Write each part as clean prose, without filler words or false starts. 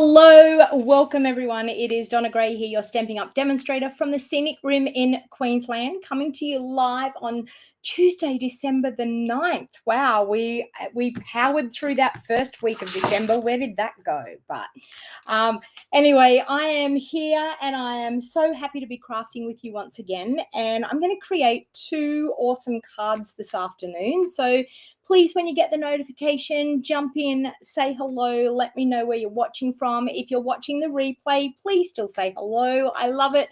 Hello, welcome everyone. It is Donna Gray here, your Stampin' Up demonstrator from the Scenic Rim in Queensland, coming to you live on Tuesday, December the 9th. Wow, we powered through that first week of December. Where did that go? But anyway, I am here and I am so happy to be crafting with you once again. And I'm going to create two awesome cards this afternoon. So please, when you get the notification, jump in, say hello, let me know where you're watching from. If you're watching the replay, please still say hello. I love it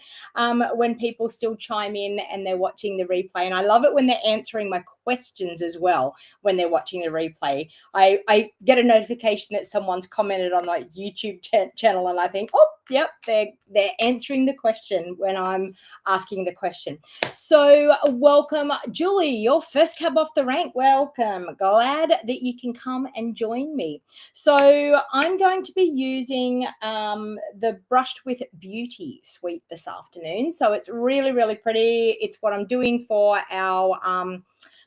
when people still chime in and they're watching the replay. And I love it when they're answering my questions as well when they're watching the replay. I get a notification that someone's commented on my YouTube channel and I think, oh, yep, they're answering the question when I'm asking the question. So welcome, Julie, your first cab off the rank. Welcome. Glad that you can come and join me. So I'm going to be using the Brushed with Beauty suite this afternoon. So it's really, really pretty. It's what I'm doing for our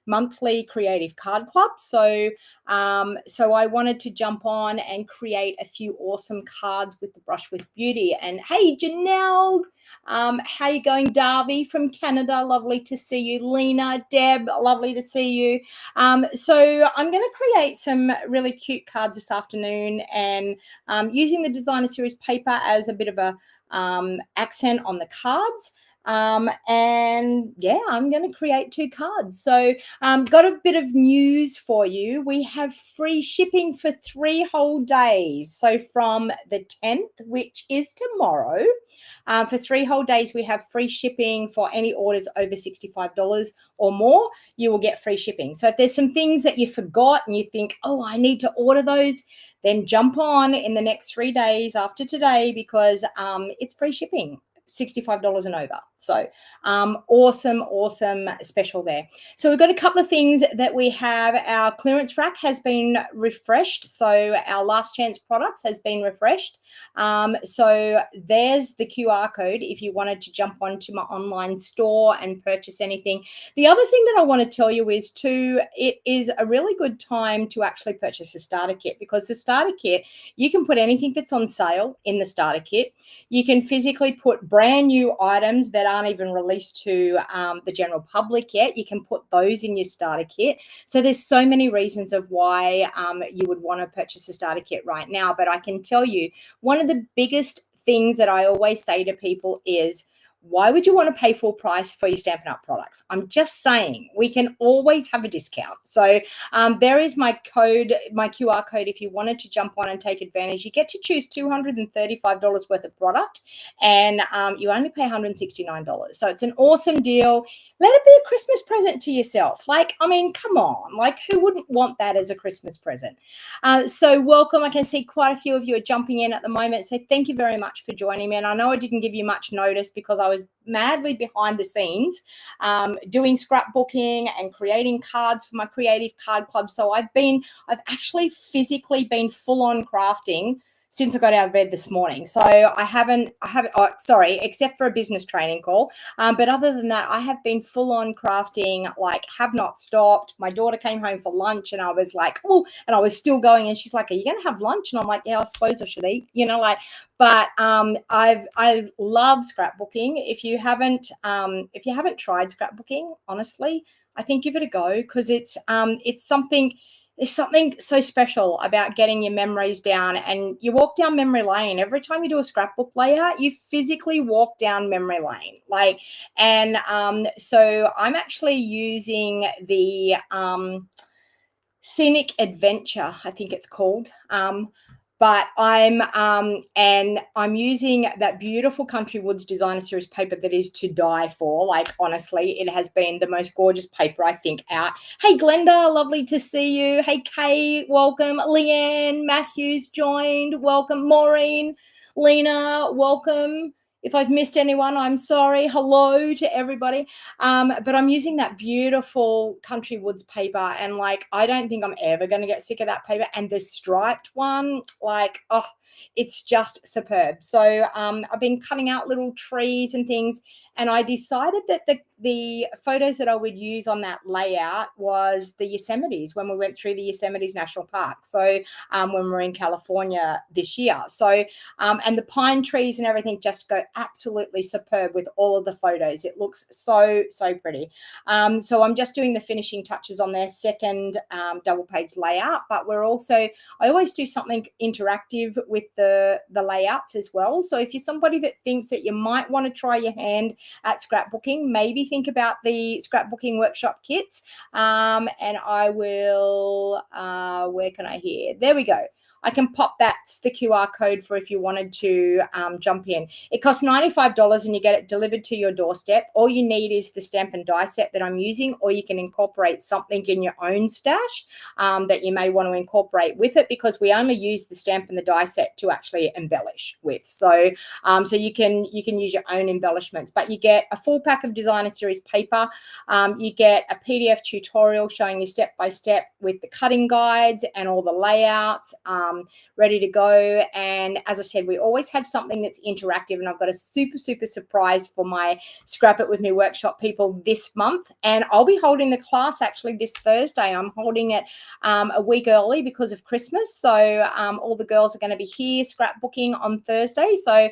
monthly creative card club. So I wanted to jump on and create a few awesome cards with the Brush with Beauty. And hey, Janelle, how you going? Darby from Canada, lovely to see you. Lena, Deb, lovely to see you. So I'm going to create some really cute cards this afternoon and using the designer series paper as a bit of a accent on the cards. And yeah, I'm going to create two cards. So got a bit of news for you. We have free shipping for 3 whole days. So from the 10th, which is tomorrow, for 3 whole days, we have free shipping for any orders over $65 or more. You will get free shipping. So if there's some things that you forgot and you think, oh, I need to order those, then jump on in the next 3 days after today because it's free shipping. $65 and over. So awesome special there. So we've got a couple of things that we have. Our clearance rack has been refreshed. So our last chance products has been refreshed. So there's the QR code if you wanted to jump onto my online store and purchase anything. The other thing that I want to tell you is it is a really good time to actually purchase a starter kit because the starter kit, you can put anything that's on sale in the starter kit. You can physically put brand new items that aren't even released to the general public yet. You can put those in your starter kit. So there's so many reasons of why you would want to purchase a starter kit right now. But I can tell you, one of the biggest things that I always say to people is, why would you want to pay full price for your Stampin' Up products? I'm just saying we can always have a discount. So there is my code, my QR code. If you wanted to jump on and take advantage, you get to choose $235 worth of product and you only pay $169. So it's an awesome deal. Let it be a Christmas present to yourself. Like, I mean, come on, like who wouldn't want that as a Christmas present? So welcome. I can see quite a few of you are jumping in at the moment. So thank you very much for joining me. And I know I didn't give you much notice because I was madly behind the scenes doing scrapbooking and creating cards for my creative card club. So I've actually physically been full on crafting since I got out of bed this morning. So I haven't, except for a business training call. But other than that, I have been full on crafting, like have not stopped. My daughter came home for lunch and I was like, oh, and I was still going. And she's like, are you going to have lunch? And I'm like, yeah, I suppose I should eat, but I love scrapbooking. If you haven't tried scrapbooking, honestly, I think give it a go because it's something. There's something so special about getting your memories down, and you walk down memory lane. Every time you do a scrapbook layout, you physically walk down memory lane. So I'm actually using the Scenic Adventure, I think it's called. But I'm using that beautiful Country Woods Designer Series paper that is to die for. Like, honestly, it has been the most gorgeous paper, I think, out. Hey, Glenda, lovely to see you. Hey, Kay, welcome. Leanne Matthews joined. Welcome. Maureen, Lena, welcome. If I've missed anyone, I'm sorry. Hello to everybody. But I'm using that beautiful Country Woods paper, and like, I don't think I'm ever going to get sick of that paper. And the striped one, like, oh, It's just superb. So I've been cutting out little trees and things, and I decided that the photos that I would use on that layout was the Yosemites when we went through the Yosemite National Park. So when we were in California this year. So and the pine trees and everything just go absolutely superb with all of the photos. It looks so pretty. So I'm just doing the finishing touches on their second double page layout, but I always do something interactive with the layouts as well. So if you're somebody that thinks that you might want to try your hand at scrapbooking, maybe think about the scrapbooking workshop kits. And I will, where can I hear? There we go. I can pop the QR code for if you wanted to jump in. It costs $95 and you get it delivered to your doorstep. All you need is the stamp and die set that I'm using, or you can incorporate something in your own stash that you may want to incorporate with it, because we only use the stamp and the die set to actually embellish with. So so you can use your own embellishments, but you get a full pack of designer series paper. You get a PDF tutorial showing you step by step with the cutting guides and all the layouts. Ready to go. And as I said, we always have something that's interactive, and I've got a super surprise for my Scrap It With Me workshop people this month. And I'll be holding the class actually this Thursday. I'm holding it a week early because of Christmas. So all the girls are going to be here scrapbooking on Thursday. So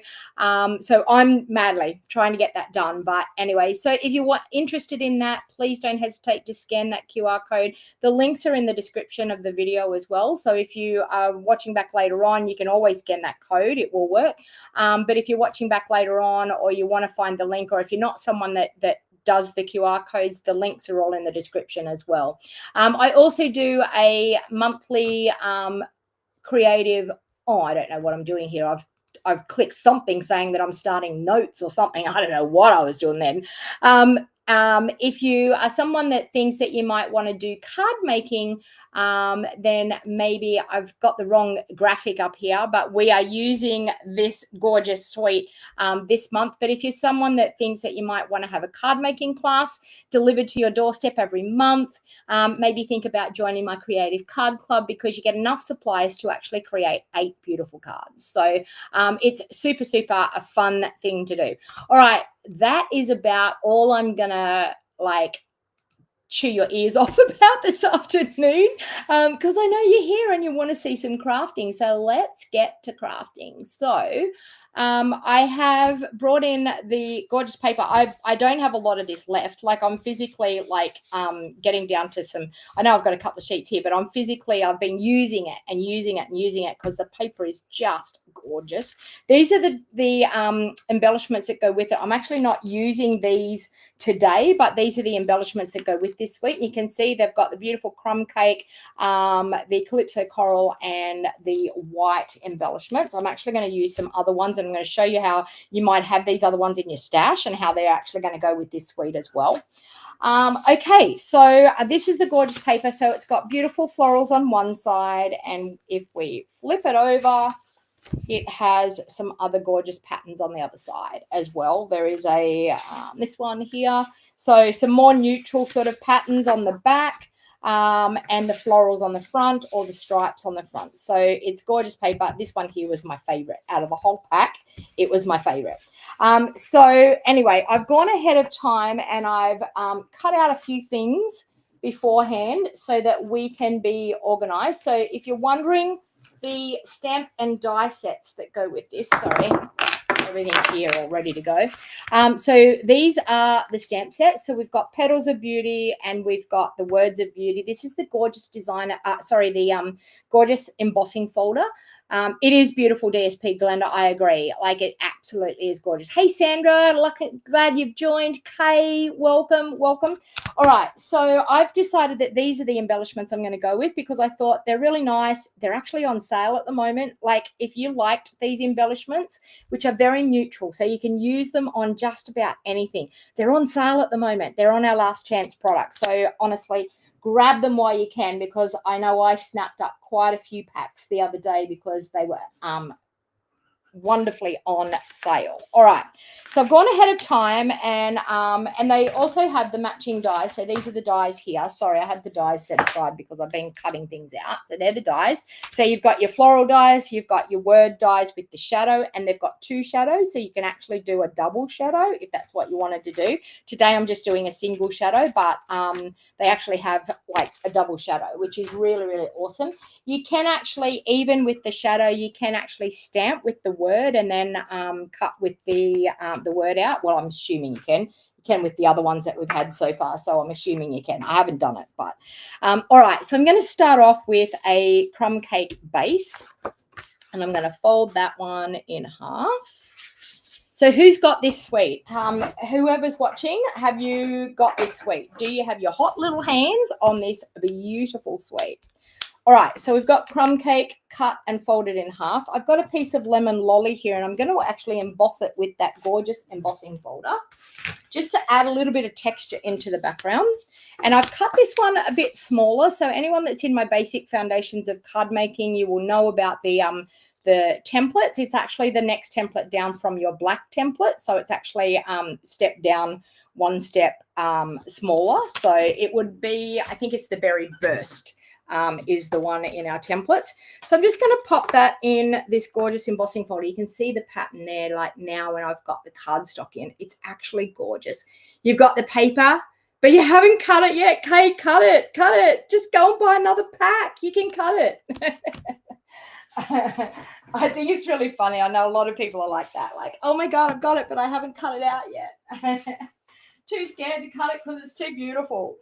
so I'm madly trying to get that done. But anyway, so if you're interested in that, please don't hesitate to scan that QR code. The links are in the description of the video as well. So if you are watching back later on, you can always scan that code. It will work. But if you're watching back later on, or you want to find the link, or if you're not someone that does the QR codes, the links are all in the description as well. I also do a monthly creative, I don't know what I'm doing here. I've clicked something saying that I'm starting notes or something. I don't know what I was doing then. If you are someone that thinks that you might want to do card making, then maybe I've got the wrong graphic up here, but we are using this gorgeous suite this month. But if you're someone that thinks that you might want to have a card making class delivered to your doorstep every month, maybe think about joining my creative card club, because you get enough supplies to actually create 8 beautiful cards. So it's super a fun thing to do. All right, that is about all I'm gonna chew your ears off about this afternoon, because I know you're here and you want to see some crafting. So let's get to crafting. So I have brought in the gorgeous paper. I don't have a lot of this left. Like, I'm physically getting down to some, I know I've got a couple of sheets here, but I've been using it and using it because the paper is just gorgeous. These are the embellishments that go with it. I'm actually not using these today, but these are the embellishments that go with this suite. And you can see they've got the beautiful crumb cake, the calypso coral, and the white embellishments. I'm actually going to use some other ones, and I'm going to show you how you might have these other ones in your stash and how they're actually going to go with this suite as well. Okay, so this is the gorgeous paper. So it's got beautiful florals on one side, and if we flip it over, it has some other gorgeous patterns on the other side as well. There is this one here. So some more neutral sort of patterns on the back, and the florals on the front, or the stripes on the front. So it's gorgeous paper. This one here was my favorite out of the whole pack. It was my favorite. So anyway, I've gone ahead of time and I've cut out a few things beforehand so that we can be organized. So if you're wondering, the stamp and die sets that go with this, sorry, everything here all ready to go. So these are the stamp sets. So we've got Petals of Beauty and we've got the Words of Beauty. This is the gorgeous designer, the gorgeous embossing folder. It is beautiful, DSP Glenda. I agree. Like, it absolutely is gorgeous. Hey, Sandra, glad you've joined. Kay, welcome. All right, so I've decided that these are the embellishments I'm going to go with because I thought they're really nice. They're actually on sale at the moment. Like, if you liked these embellishments, which are very neutral, so you can use them on just about anything, they're on sale at the moment. They're on our last chance products. So honestly, grab them while you can, because I know I snapped up quite a few packs the other day because they were wonderfully on sale. All right, So I've gone ahead of time, and they also have the matching dies. So these are the dies here. Sorry, I had the dies set aside because I've been cutting things out. So they're the dies. So you've got your floral dies, you've got your word dies with the shadow, and they've got 2 shadows. So you can actually do a double shadow if that's what you wanted to do. Today I'm just doing a single shadow, but they actually have like a double shadow, which is really, really awesome. You can actually, even with the shadow, you can actually stamp with the word and then cut with the word out. Well, I'm assuming you can. You can with the other ones that we've had so far, so I'm assuming you can. I haven't done it, but all right. So I'm going to start off with a crumb cake base, and I'm going to fold that one in half. So who's got this sweet? Whoever's watching, have you got this sweet? Do you have your hot little hands on this beautiful sweet? All right, so we've got crumb cake cut and folded in half. I've got a piece of lemon lolly here, and I'm going to actually emboss it with that gorgeous embossing folder just to add a little bit of texture into the background. And I've cut this one a bit smaller, so anyone that's in my basic foundations of card making, you will know about the templates. It's actually the next template down from your black template, so it's actually step down, one step smaller. So it would be, I think it's the Berry Burst. Is the one in our templates. So I'm just going to pop that in this gorgeous embossing folder. You can see the pattern there, like now when I've got the cardstock in. It's actually gorgeous. You've got the paper, but you haven't cut it yet. Kay, cut it, cut it. Just go and buy another pack. You can cut it. I think it's really funny. I know a lot of people are like that. Like, oh my God, I've got it, but I haven't cut it out yet. Too scared to cut it because it's too beautiful.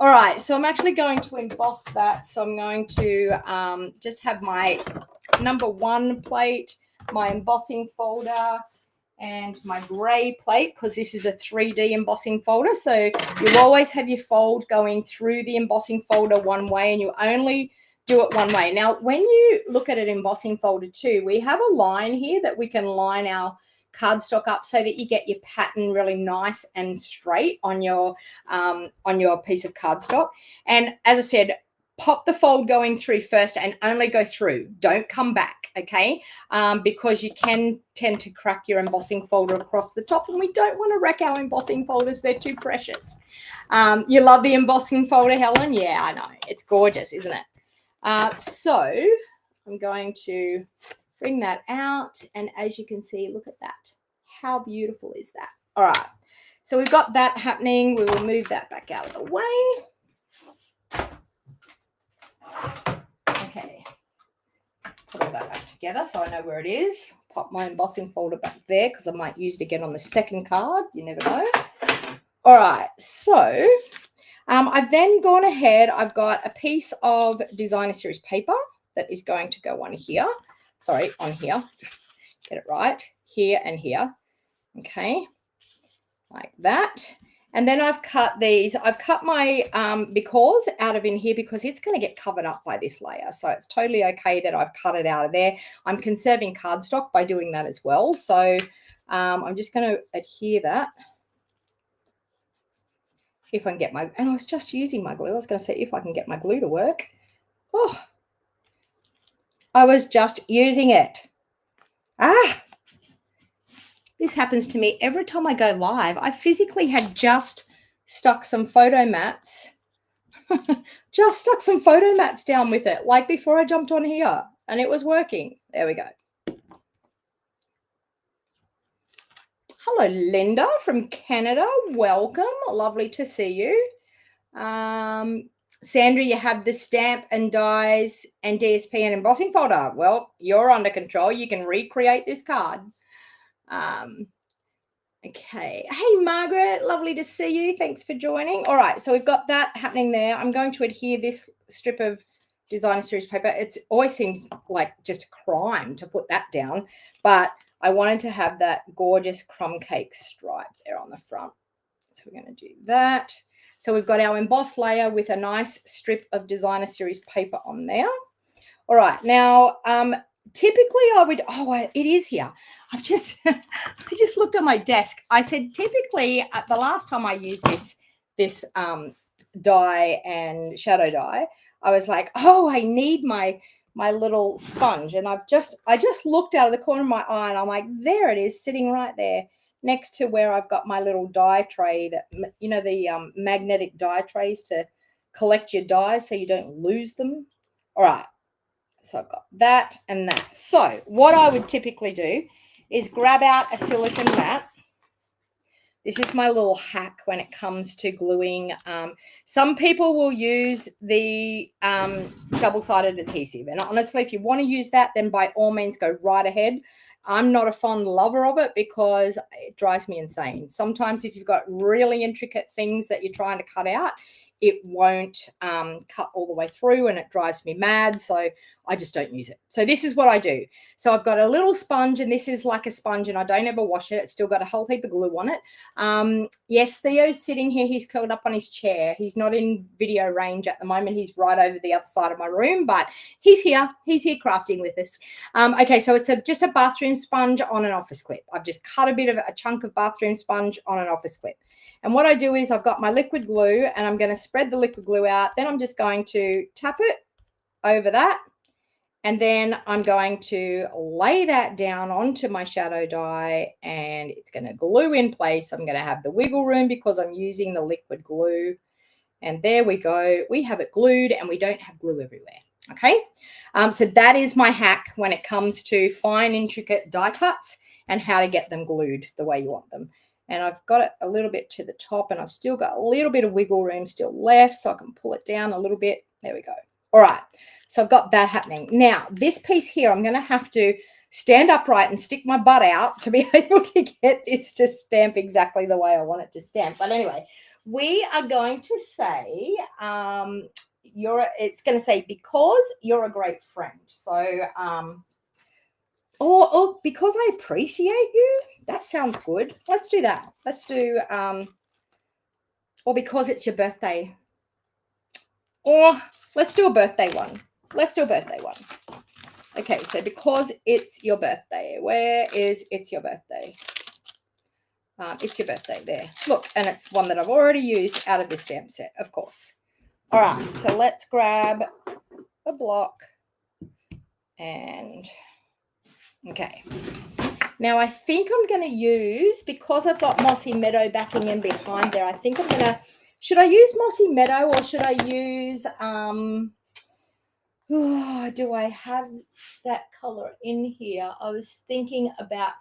All right, so I'm actually going to emboss that. So I'm going to just have my number 1 plate, my embossing folder, and my grey plate, because this is a 3D embossing folder. So you'll always have your fold going through the embossing folder one way, and you only do it one way. Now, when you look at an embossing folder too, we have a line here that we can line our cardstock up so that you get your pattern really nice and straight on your piece of cardstock. And as I said, pop the fold going through first and only go through. Don't come back, okay? Because you can tend to crack your embossing folder across the top, and we don't want to wreck our embossing folders. They're too precious. You love the embossing folder, Helen? Yeah, I know. It's gorgeous, isn't it? So I'm going to bring that out, and as you can see, look at that. How beautiful is that? All right, so we've got that happening. We will move that back out of the way. Okay, put all that back together so I know where it is. Pop my embossing folder back there because I might use it again on the second card. You never know. All right, so I've then gone ahead. I've got a piece of designer series paper that is going to go on here. Sorry, on here. Get it right. Here and here. Okay, like that. And then I've cut these. I've cut my because out of in here because it's going to get covered up by this layer. So it's totally okay that I've cut it out of there. I'm conserving cardstock by doing that as well. So I'm just going to adhere that. If I can get my, and I was just using my glue. I was going to say if I can get my glue to work. Oh, I was just using it. This happens to me every time I go live. I physically had just stuck some photo mats, down with it, like before I jumped on here, and it was working. There we go. Hello, Linda from Canada. Welcome. Lovely to see you. Sandra, you have the stamp and dies and DSP and embossing folder. Well, you're under control. You can recreate this card. Okay. Hey, Margaret. Lovely to see you. Thanks for joining. All right. So we've got that happening there. I'm going to adhere this strip of designer series paper. It always seems like just a crime to put that down, but I wanted to have that gorgeous crumb cake stripe there on the front. So we're going to do that. So we've got our embossed layer with a nice strip of designer series paper on there. All right. Now, typically I would, it is here. I just looked at my desk. I said, typically the last time I used this die and shadow die, I was like, oh, I need my my little sponge, and I just looked out of the corner of my eye, and I'm like, there it is, sitting right there next to where I've got my little die tray, that, you know, the magnetic die trays to collect your dies so you don't lose them. All right, so I've got that and that. So what I would typically do is grab out a silicone mat. This is my little hack when it comes to gluing. Some people will use the double-sided adhesive. And honestly, if you want to use that, then by all means go right ahead. I'm not a fond lover of it because it drives me insane. Sometimes if you've got really intricate things that you're trying to cut out, it won't cut all the way through, and it drives me mad. So I just don't use it. So this is what I do. So I've got a little sponge, and this is like a sponge, and I don't ever wash it. It's still got a whole heap of glue on it. Yes, Theo's sitting here. He's curled up on his chair. He's not in video range at the moment. He's right over the other side of my room, but he's here. He's here crafting with us. Okay, so it's just a bathroom sponge on an office clip. I've just cut a chunk of bathroom sponge on an office clip. And what I do is I've got my liquid glue, and I'm going to spread the liquid glue out. Then I'm just going to tap it over that. And then I'm going to lay that down onto my shadow die, and it's going to glue in place. I'm going to have the wiggle room because I'm using the liquid glue. And there we go. We have it glued, and we don't have glue everywhere. Okay. So that is my hack when it comes to fine, intricate die cuts and how to get them glued the way you want them. And I've got it a little bit to the top, and I've still got a little bit of wiggle room still left, so I can pull it down a little bit. There we go. All right. So I've got that happening. Now, this piece here, I'm going to have to stand upright and stick my butt out to be able to get this to stamp exactly the way I want it to stamp. But anyway, we are going to say, it's going to say, because you're a great friend. So, or because I appreciate you. That sounds good. Let's do that. Let's do, or because it's your birthday. Or let's do a birthday one. Let's do a birthday one. Okay, so because it's your birthday. Where is it's your birthday? It's your birthday there. Look, and it's one that I've already used out of this stamp set, of course. All right, so let's grab a block and, okay. Now I think I'm going to use, because I've got Mossy Meadow backing in behind there, I think I'm going to, should I use Mossy Meadow or should I use, do I have that color in here? I was thinking about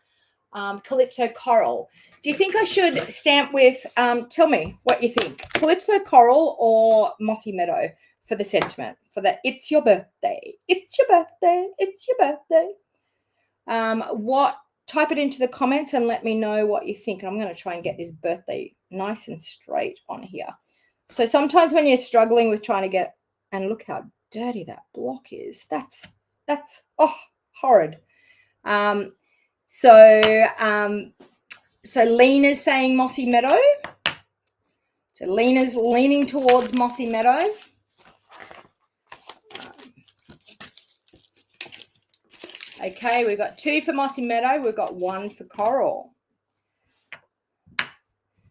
Calypso Coral. Do you think I should stamp with, tell me what you think, Calypso Coral or Mossy Meadow for the sentiment, for the it's your birthday, it's your birthday, it's your birthday? Type it into the comments and let me know what you think. And I'm going to try and get this birthday nice and straight on here. So sometimes when you're struggling with trying to get, and look how dirty that block is. That's horrid. So Lena's saying Mossy Meadow. So Lena's leaning towards Mossy Meadow. Okay, we've got 2 for Mossy Meadow. We've got 1 for Coral.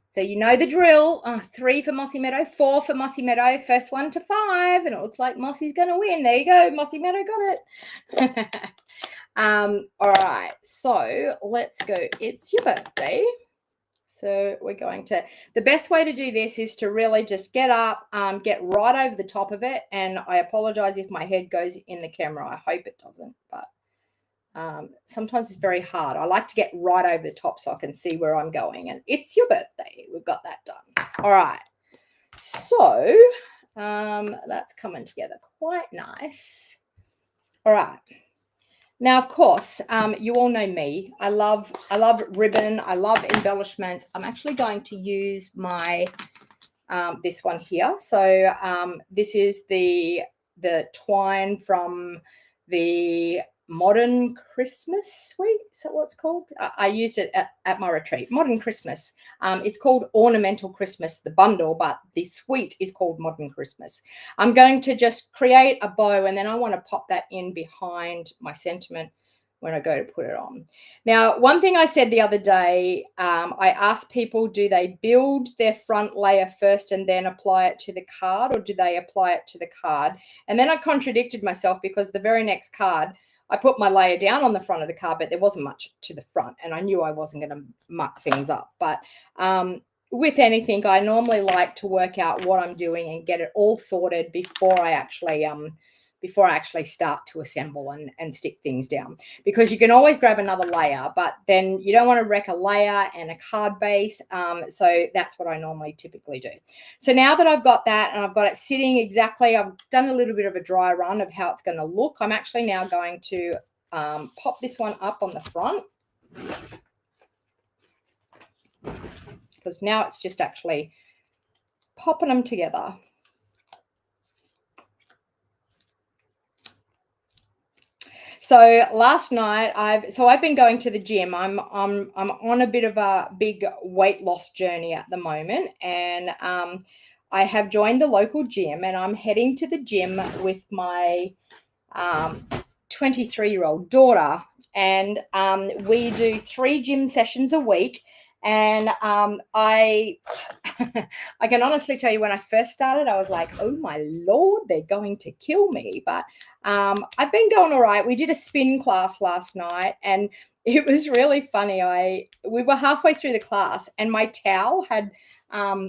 So you know the drill. 3 for Mossy Meadow, 4 for Mossy Meadow. First one to 5, and it looks like Mossy's going to win. There you go. Mossy Meadow got it. All right, so let's go. It's your birthday. So we're going to, the best way to do this is to really just get up, get right over the top of it. And I apologize if my head goes in the camera. I hope it doesn't, but sometimes it's very hard. I like to get right over the top so I can see where I'm going. And it's your birthday. We've got that done. All right. So that's coming together quite nice. All right. Now, of course, you all know me. I love ribbon. I love embellishments. I'm actually going to use my this one here. So this is the twine from the Modern Christmas Suite. Is that what it's called? I used it at my retreat. Modern Christmas. It's called Ornamental Christmas, the bundle, but the suite is called Modern Christmas. I'm going to just create a bow, and then I want to pop that in behind my sentiment when I go to put it on. Now, one thing I said the other day, I asked people, do they build their front layer first and then apply it to the card, or do they apply it to the card? And then I contradicted myself, because the very next card, I put my layer down on the front of the card, but there wasn't much to the front, and I knew I wasn't going to muck things up. But with anything, I normally like to work out what I'm doing and get it all sorted before I actually start to assemble and stick things down, because you can always grab another layer, but then you don't want to wreck a layer and a card base. So that's what I normally typically do. So now that I've got that and I've got it sitting exactly, I've done a little bit of a dry run of how it's going to look. I'm actually now going to pop this one up on the front, because now it's just actually popping them together. So last night I've been going to the gym. I'm on a bit of a big weight loss journey at the moment, and I have joined the local gym, and I'm heading to the gym with my 23-year-old daughter, and we do 3 gym sessions a week. And I can honestly tell you, when I first started, I was like, oh my Lord, they're going to kill me. But I've been going all right. We did a spin class last night, and it was really funny. We were halfway through the class, and my towel had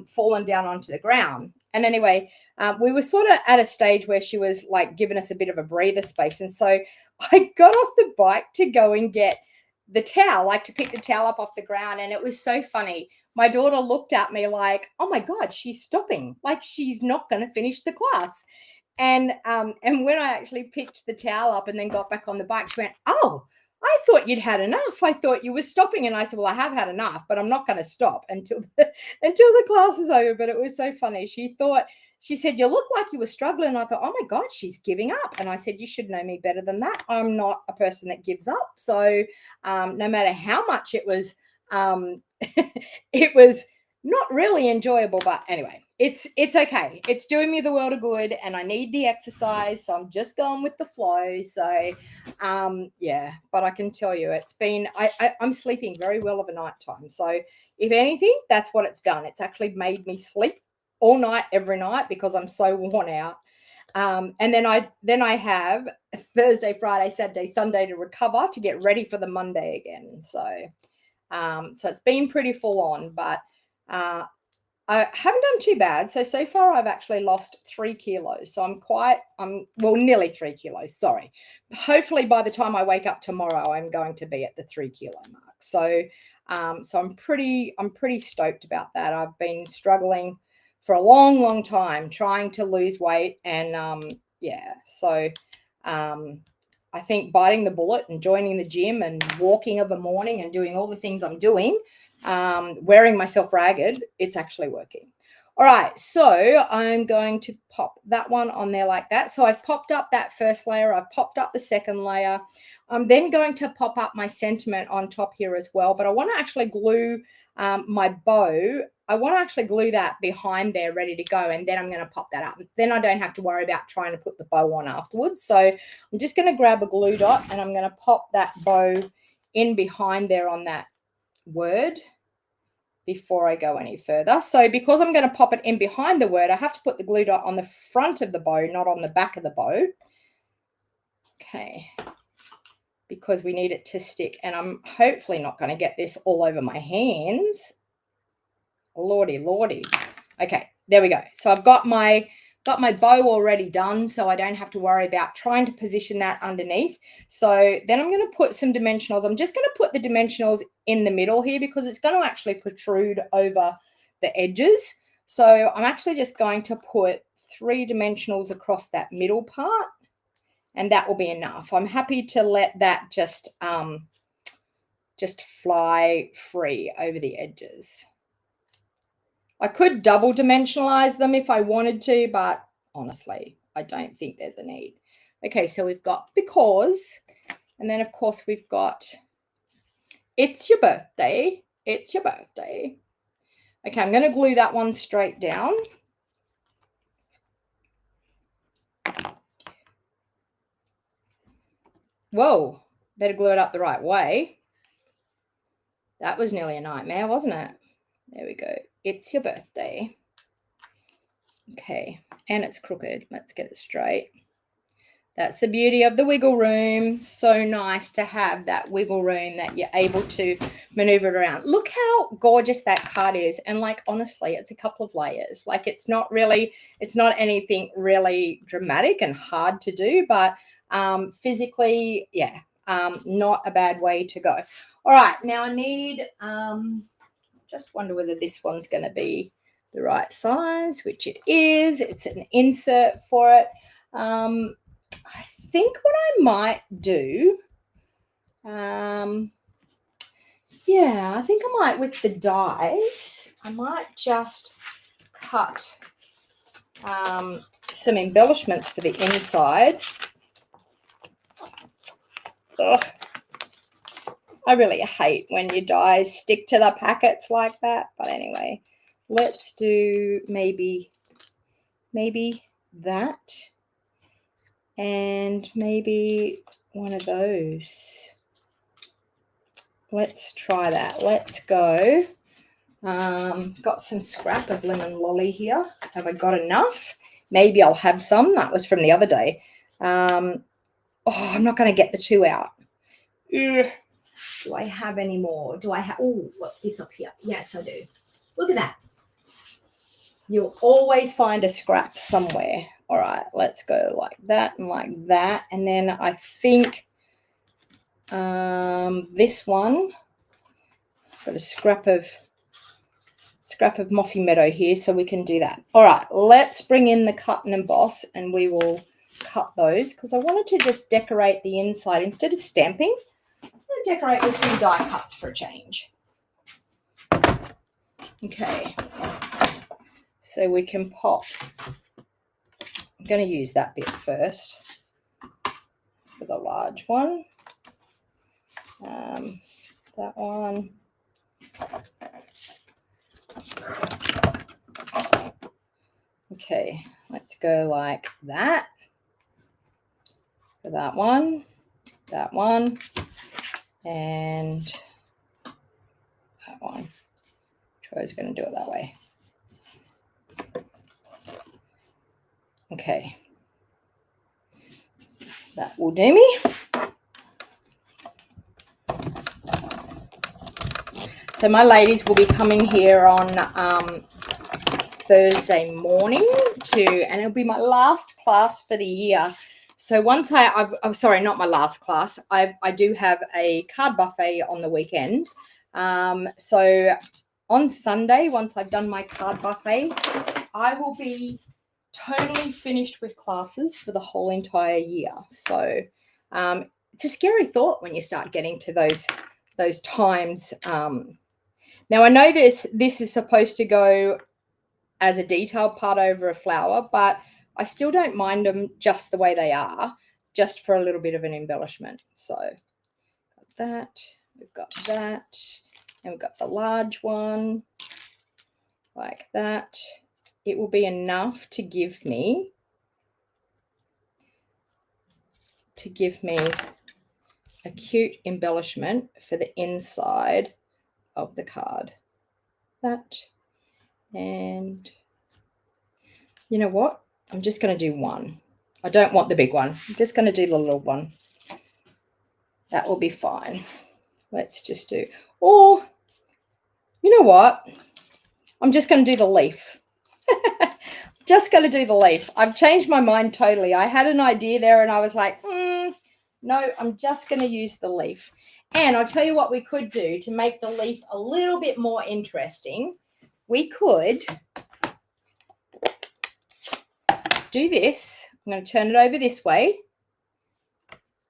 fallen down onto the ground. And anyway, we were sort of at a stage where she was like giving us a bit of a breather space. And so I got off the bike to go and get the towel, like to pick the towel up off the ground. And it was so funny. My daughter looked at me like, oh my God, she's stopping. Like, she's not going to finish the class. And when I actually picked the towel up and then got back on the bike, she went, oh, I thought you'd had enough. I thought you were stopping. And I said, well, I have had enough, but I'm not going to stop until the class is over. But it was so funny. She said, you look like you were struggling. And I thought, oh my God, she's giving up. And I said, you should know me better than that. I'm not a person that gives up. So no matter how much it was, it was not really enjoyable, but anyway, it's okay. It's doing me the world of good, and I need the exercise, so I'm just going with the flow. So yeah, but I can tell you, it's been I'm sleeping very well of a night time. So if anything, that's what it's done. It's actually made me sleep all night every night, because I'm so worn out. And then I have Thursday, Friday, Saturday, Sunday to recover, to get ready for the Monday again. So it's been pretty full on, but I haven't done too bad. So far I've actually lost 3 kilos. So I'm nearly 3 kilos. Sorry. Hopefully by the time I wake up tomorrow, I'm going to be at the 3 kilo mark. So I'm pretty stoked about that. I've been struggling for a long, long time trying to lose weight, and yeah. So I think biting the bullet and joining the gym and walking of a morning and doing all the things I'm doing, wearing myself ragged, it's actually working. All right, so I'm going to pop that one on there like that. So I've popped up that first layer. I've popped up the second layer. I'm then going to pop up my sentiment on top here as well, but I want to actually glue my bow. I want to actually glue that behind there ready to go, and then I'm going to pop that up. Then I don't have to worry about trying to put the bow on afterwards. So I'm just going to grab a glue dot, and I'm going to pop that bow in behind there on that word before I go any further. So because I'm going to pop it in behind the word, I have to put the glue dot on the front of the bow, not on the back of the bow. Okay, because we need it to stick, and I'm hopefully not going to get this all over my hands. Lordy. Okay, there we go. So I've got my bow already done, so I don't have to worry about trying to position that underneath. So then I'm going to put some dimensionals. I'm just going to put the dimensionals in the middle here, because it's going to actually protrude over the edges. So I'm actually just going to put 3 dimensionals across that middle part, and that will be enough. I'm happy to let that just fly free over the edges. I could double dimensionalize them if I wanted to, but honestly, I don't think there's a need. Okay, so we've got because, and then of course we've got it's your birthday. It's your birthday. Okay, I'm going to glue that one straight down. Whoa, Better glue it up the right way. That was nearly a nightmare, wasn't it? There we go. It's your birthday. Okay, and it's crooked. Let's get it straight. That's the beauty of the wiggle room. So nice to have that wiggle room that you're able to maneuver it around. Look how gorgeous that card is. And like, honestly, it's a couple of layers. Like it's not anything really dramatic and hard to do, but physically, yeah, not a bad way to go. All right, now I need, just wonder whether this one's going to be the right size, which it is. It's an insert for it. I think what I might do, yeah, I think I might, with the dies, I might just cut some embellishments for the inside. Ugh. I really hate when your dies stick to the packets like that. But anyway, let's do maybe that. And maybe one of those. Let's try that. Let's go. Got some scrap of lemon lolly here. Have I got enough? Maybe I'll have some. That was from the other day. Oh, I'm not going to get the 2 out. Ugh. Do I have any more? Do I have? Oh, what's this up here? Yes, I do. Look at that. You'll always find a scrap somewhere. All right, let's go like that and like that. And then I think this one, got a scrap of mossy meadow here, so we can do that. All right, let's bring in the cut and emboss, and we will cut those because I wanted to just decorate the inside instead of stamping. I'm going to decorate with some die cuts for a change. Okay, so we can pop. I'm going to use that bit first for the large one. That one. Okay, let's go like that for that one, and that one. Troy's going to do it that way. Okay, that will do me. So my ladies will be coming here on Thursday morning and it'll be my last class for the year. So once I'm sorry, not my last class. I do have a card buffet on the weekend. So on Sunday, once I've done my card buffet, I will be totally finished with classes for the whole entire year. So it's a scary thought when you start getting to those times. Now I know this is supposed to go as a detailed part over a flower, but I still don't mind them just the way they are, just for a little bit of an embellishment. So got that, we've got that, and we've got the large one like that. It will be enough to give me a cute embellishment for the inside of the card. That, and you know what? I'm just going to do one. I don't want the big one. I'm just going to do the little one. That will be fine. Let's just do, or you know what? I'm just going to do the leaf. Just going to do the leaf. I've changed my mind totally. I had an idea there and I was like, no, I'm just going to use the leaf. And I'll tell you what we could do to make the leaf a little bit more interesting. We could do this. I'm going to turn it over this way.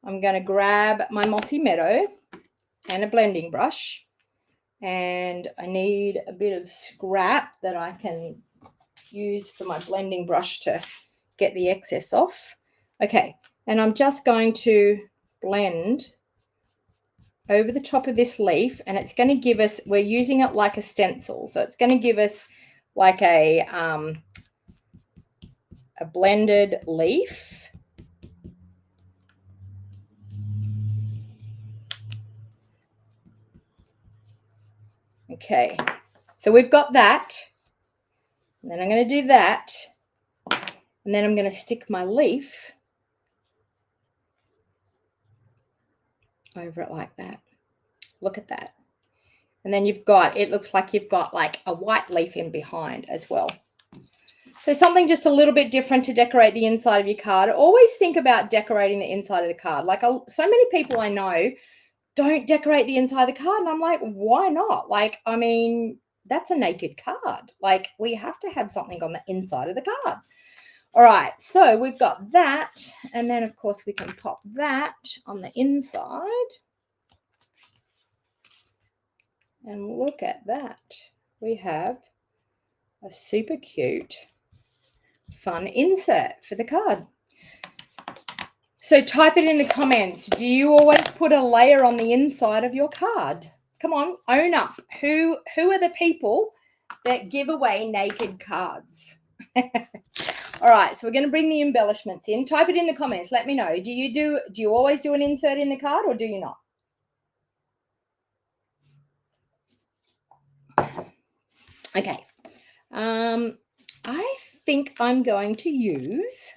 I'm going to grab my Mossy Meadow and a blending brush. And I need a bit of scrap that I can use for my blending brush to get the excess off. Okay, and I'm just going to blend over the top of this leaf, and it's going to give us, we're using it like a stencil, so it's going to give us like a blended leaf. Okay, so we've got that. And then I'm going to do that. And then I'm going to stick my leaf over it like that. Look at that. And then you've got, it looks like you've got like a white leaf in behind as well. So something just a little bit different to decorate the inside of your card. Always think about decorating the inside of the card. Like so many people I know don't decorate the inside of the card. And I'm like, why not? Like, I mean, that's a naked card. Like, we have to have something on the inside of the card. All right, so we've got that. And then, of course, we can pop that on the inside. And look at that. We have a super cute, fun insert for the card. So type it in the comments. Do you always put a layer on the inside of your card? Come on, own up. Who are the people that give away naked cards? All right, so we're going to bring the embellishments in. Type it in the comments. Let me know. Do you always do an insert in the card or do you not? Okay. I think I'm going to use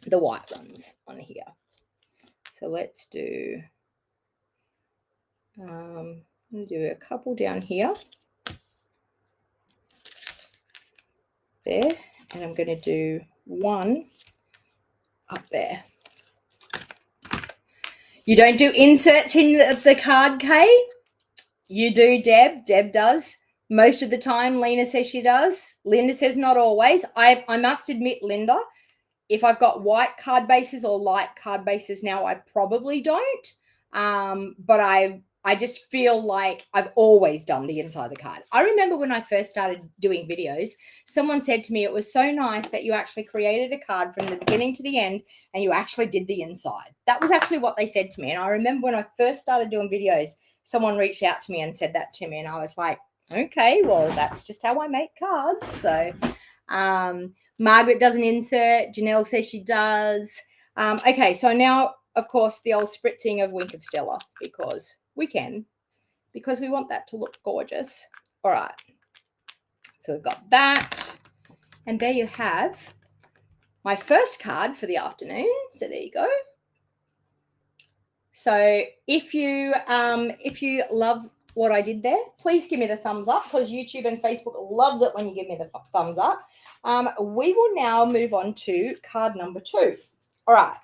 the white ones on here. So let's do, I'm going to do a couple down here. There. And I'm going to do one up there. You don't do inserts in the card, Kay? You do, Deb. Deb does. Most of the time, Lena says she does. Linda says not always. I must admit, Linda, if I've got white card bases or light card bases now, I probably don't. But I just feel like I've always done the inside of the card. I remember when I first started doing videos, someone said to me, it was so nice that you actually created a card from the beginning to the end and you actually did the inside. That was actually what they said to me. And I remember when I first started doing videos, someone reached out to me and said that to me. And I was like, okay, well, that's just how I make cards. So Margaret does an insert. Janelle says she does. Okay, so now, of course, the old spritzing of Wink of Stella because we can, because we want that to look gorgeous. All right, so we've got that. And there you have my first card for the afternoon. So there you go. So if you love what I did there, please give me the thumbs up because YouTube and Facebook loves it when you give me the thumbs up. We will now move on to card number 2. All right.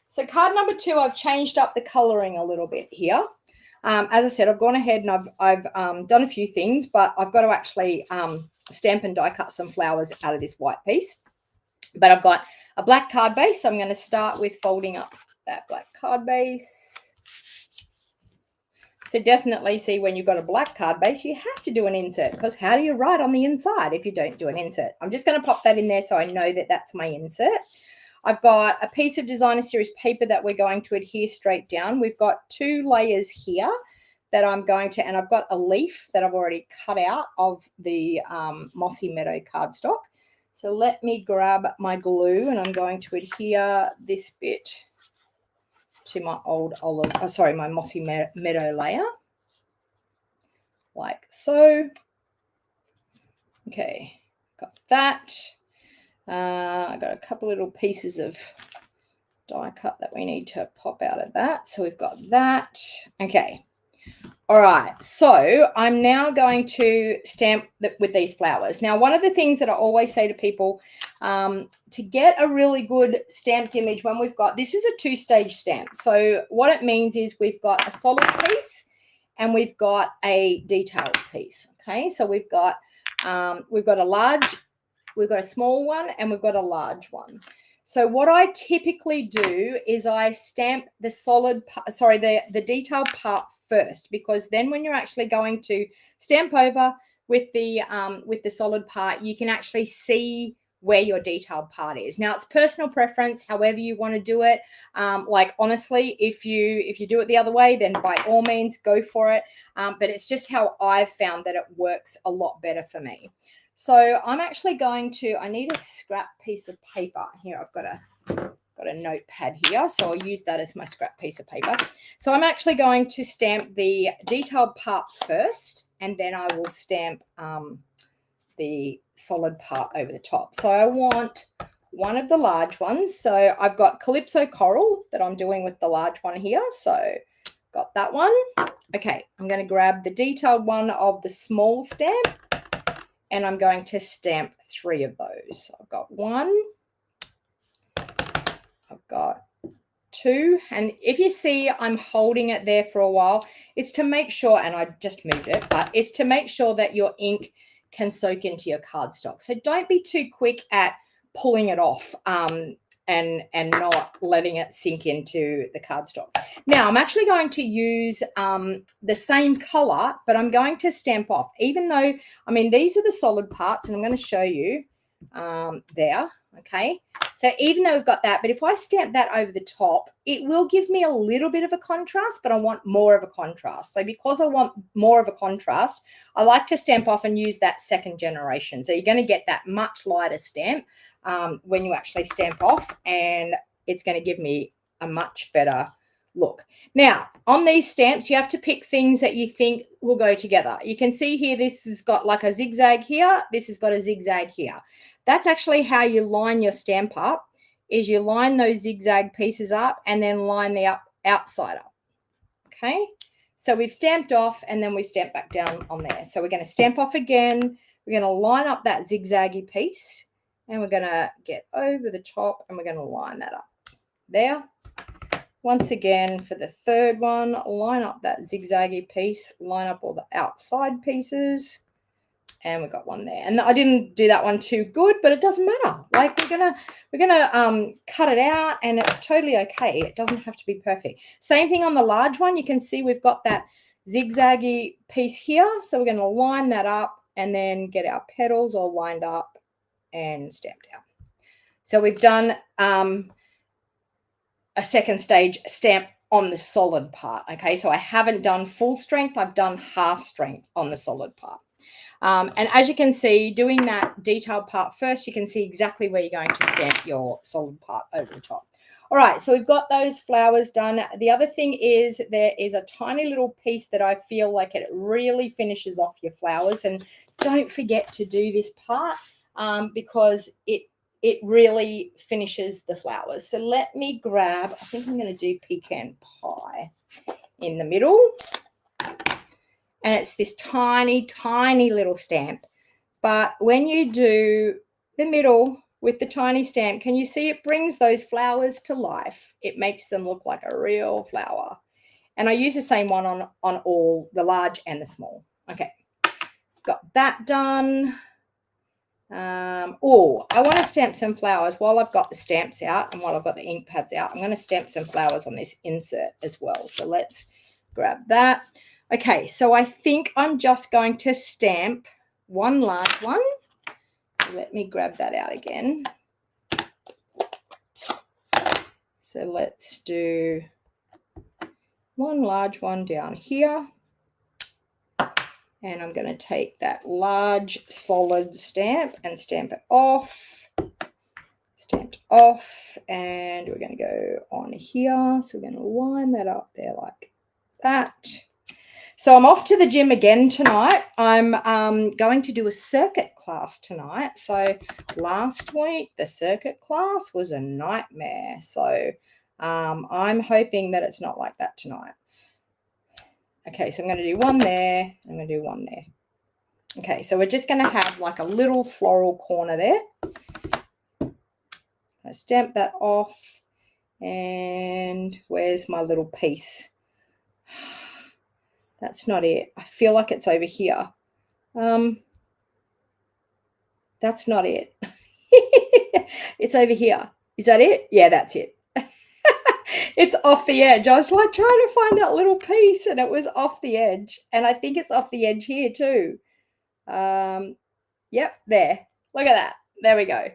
So card number 2, I've changed up the coloring a little bit here. As I said, I've gone ahead and I've done a few things, but I've got to actually stamp and die cut some flowers out of this white piece. But I've got a black card base, so I'm going to start with folding up that black card base. So definitely see when you've got a black card base, you have to do an insert because how do you write on the inside if you don't do an insert? I'm just going to pop that in there so I know that that's my insert. I've got a piece of Designer Series paper that we're going to adhere straight down. We've got 2 layers here that I'm going to, and I've got a leaf that I've already cut out of the Mossy Meadow cardstock. So let me grab my glue and I'm going to adhere this bit to my my Mossy Meadow layer, like so. Okay, got that. I got a couple little pieces of die cut that we need to pop out of that. So we've got that. Okay. All right. So I'm now going to stamp with these flowers. Now, one of the things that I always say to people, to get a really good stamped image when we've got, this is a 2-stage stamp. So what it means is we've got a solid piece and we've got a detailed piece. Okay. So we've got a large, we've got a small one and we've got a large one. So what I typically do is I stamp the the detailed part first, because then when you're actually going to stamp over with the solid part, you can actually see where your detailed part is. Now it's personal preference, however you want to do it. Like honestly, if you do it the other way, then by all means go for it. But it's just how I've found that it works a lot better for me. So I'm actually going to, I need a scrap piece of paper. Here, I've got a notepad here, so I'll use that as my scrap piece of paper. So I'm actually going to stamp the detailed part first, and then I will stamp the solid part over the top. So I want one of the large ones. So I've got Calypso Coral that I'm doing with the large one here. So got that one. Okay, I'm going to grab the detailed one of the small stamp, and I'm going to stamp 3 of those. So I've got 1, I've got 2, and if you see I'm holding it there for a while, it's to make sure, and I just moved it, but it's to make sure that your ink can soak into your cardstock. So don't be too quick at pulling it off and not letting it sink into the cardstock. Now I'm actually going to use the same color, but I'm going to stamp off, even though, I mean, these are the solid parts, and I'm going to show you there. Okay, so even though we've got that, but if I stamp that over the top, it will give me a little bit of a contrast, but I want more of a contrast. So because I want more of a contrast, I like to stamp off and use that second generation. So you're going to get that much lighter stamp when you actually stamp off, and it's going to give me a much better look. Now, on these stamps, you have to pick things that you think will go together. You can see here, this has got like a zigzag here. This has got a zigzag here. That's actually how you line your stamp up, is you line those zigzag pieces up and then line the outside up. Okay, so we've stamped off and then we stamp back down on there. So we're going to stamp off again. We're going to line up that zigzaggy piece, and we're going to get over the top and we're going to line that up there. Once again, for the third one, line up that zigzaggy piece, line up all the outside pieces, and we got one there. And I didn't do that one too good, but it doesn't matter. Like we're gonna cut it out, and it's totally okay. It doesn't have to be perfect. Same thing on the large one. You can see we've got that zigzaggy piece here, so we're going to line that up and then get our petals all lined up and stamped out. So we've done a second stage stamp on the solid part. Okay, so I haven't done full strength. I've done half strength on the solid part. And as you can see, doing that detailed part first, you can see exactly where you're going to stamp your solid part over the top. All right, so we've got those flowers done. The other thing is there is a tiny little piece that I feel like it really finishes off your flowers. And don't forget to do this part because it really finishes the flowers. So let me grab, I think I'm going to do pecan pie in the middle. And it's this tiny, tiny little stamp. But when you do the middle with the tiny stamp, can you see it brings those flowers to life? It makes them look like a real flower. And I use the same one on all, the large and the small. Okay, got that done. Oh, I want to stamp some flowers while I've got the stamps out and while I've got the ink pads out. I'm going to stamp some flowers on this insert as well. So let's grab that. Okay, so I think I'm just going to stamp one large one. So let me grab that out again. So let's do one large one down here. And I'm going to take that large solid stamp and stamp it off. Stamped off. And we're going to go on here. So we're going to line that up there like that. So I'm off to the gym again tonight. I'm going to do a circuit class tonight. So last week, the circuit class was a nightmare. So I'm hoping that it's not like that tonight. Okay, so I'm going to do one there. I'm going to do one there. Okay, so we're just going to have like a little floral corner there. I stamp that off. And where's my little piece? That's not it. I feel like it's over here. That's not it. It's over here. Is that it? Yeah, that's it. It's off the edge. I was like trying to find that little piece and it was off the edge. And I think it's off the edge here too. Yep, there. Look at that. There we go.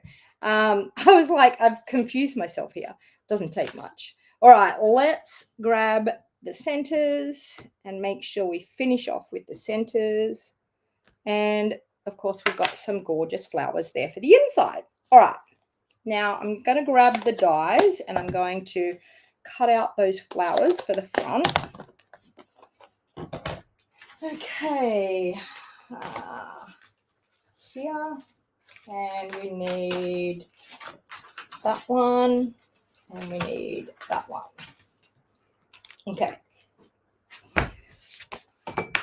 I was like, I've confused myself here. Doesn't take much. All right, let's grab the centers and make sure we finish off with the centers. And of course, we've got some gorgeous flowers there for the inside. All right, now I'm going to grab the dies and I'm going to cut out those flowers for the front. Okay. Here. And we need that one. And we need that one. Okay.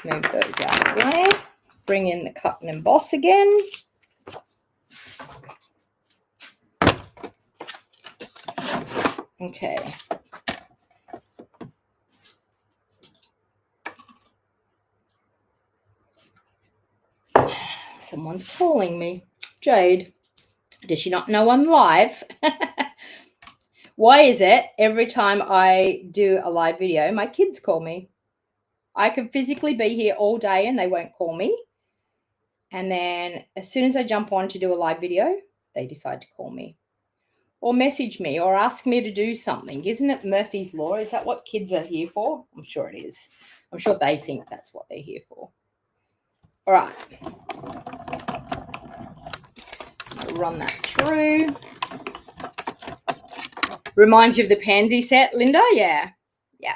Move those out of the way. Bring in the cut and emboss again. Okay. Someone's calling me. Jade, does she not know I'm live? Why is it every time I do a live video, my kids call me? I could physically be here all day and they won't call me. And then as soon as I jump on to do a live video, they decide to call me or message me or ask me to do something. Isn't it Murphy's Law? Is that what kids are here for? I'm sure it is. I'm sure they think that's what they're here for. All right. I'll run that through. Reminds you of the pansy set, Linda? Yeah. Yeah.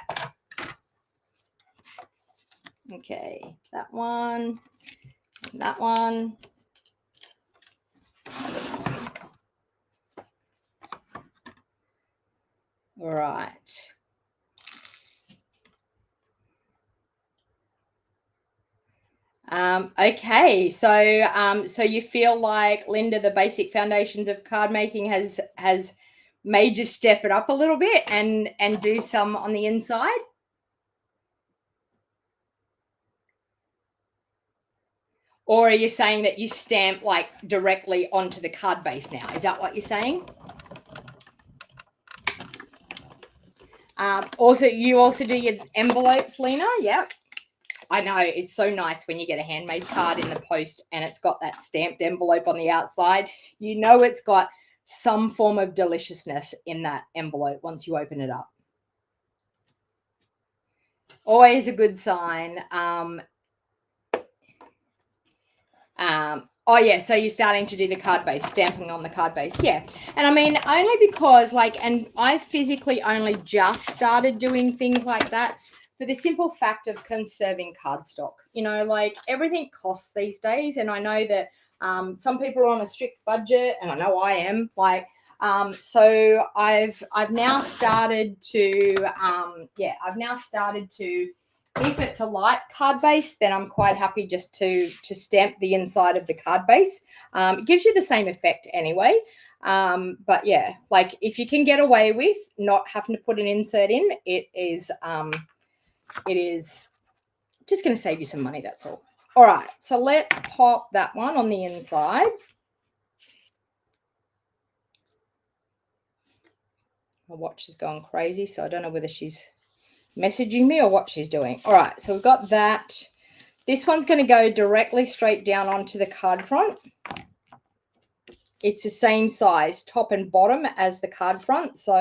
Okay. That one. And that one. All right. Okay, so you feel like, Linda, the basic foundations of card making has made you step it up a little bit and do some on the inside? Or are you saying that you stamp like directly onto the card base now? Is that what you're saying? Also, you also do your envelopes, Lena? Yep. I know, it's so nice when you get a handmade card in the post and it's got that stamped envelope on the outside. You know it's got some form of deliciousness in that envelope once you open it up. Always a good sign. Oh yeah, so you're starting to do the card base, stamping on the card base. Yeah. And I mean, only because and I physically only just started doing things like that for the simple fact of conserving cardstock. You know, like everything costs these days. And I know that some people are on a strict budget, and I know I am. So I've now started to if it's a light card base, then I'm quite happy just to stamp the inside of the card base. It gives you the same effect anyway. But yeah, like if you can get away with not having to put an insert in, it is just going to save you some money. That's all. All right, so let's pop that one on the inside. My watch is going crazy, so I don't know whether she's messaging me or what she's doing. All right, so we've got that. This one's going to go directly straight down onto the card front. It's the same size, top and bottom, as the card front. So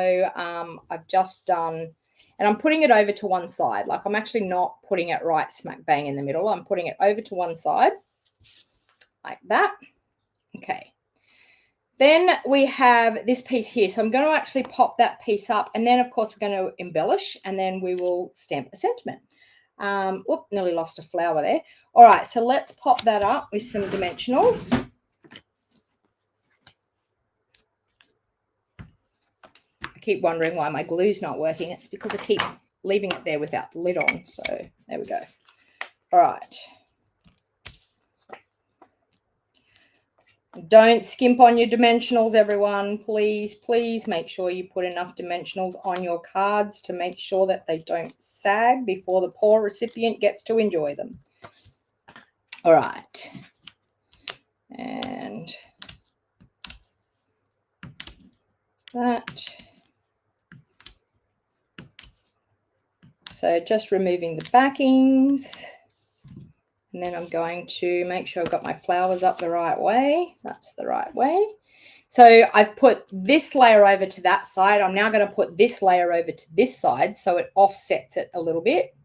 I've just done, and I'm putting it over to one side. Like I'm actually not putting it right smack bang in the middle. I'm putting it over to one side like that. Okay. Then we have this piece here. So I'm going to actually pop that piece up. And then, of course, we're going to embellish. And then we will stamp a sentiment. Nearly lost a flower there. All right, so let's pop that up with some dimensionals. I keep wondering why my glue's not working. It's because I keep leaving it there without the lid on. So there we go. All right. Don't skimp on your dimensionals, everyone. Please, please make sure you put enough dimensionals on your cards to make sure that they don't sag before the poor recipient gets to enjoy them. All right. And that. So just removing the backings. And then I'm going to make sure I've got my flowers up the right way. That's the right way. So I've put this layer over to that side. I'm now going to put this layer over to this side so it offsets it a little bit.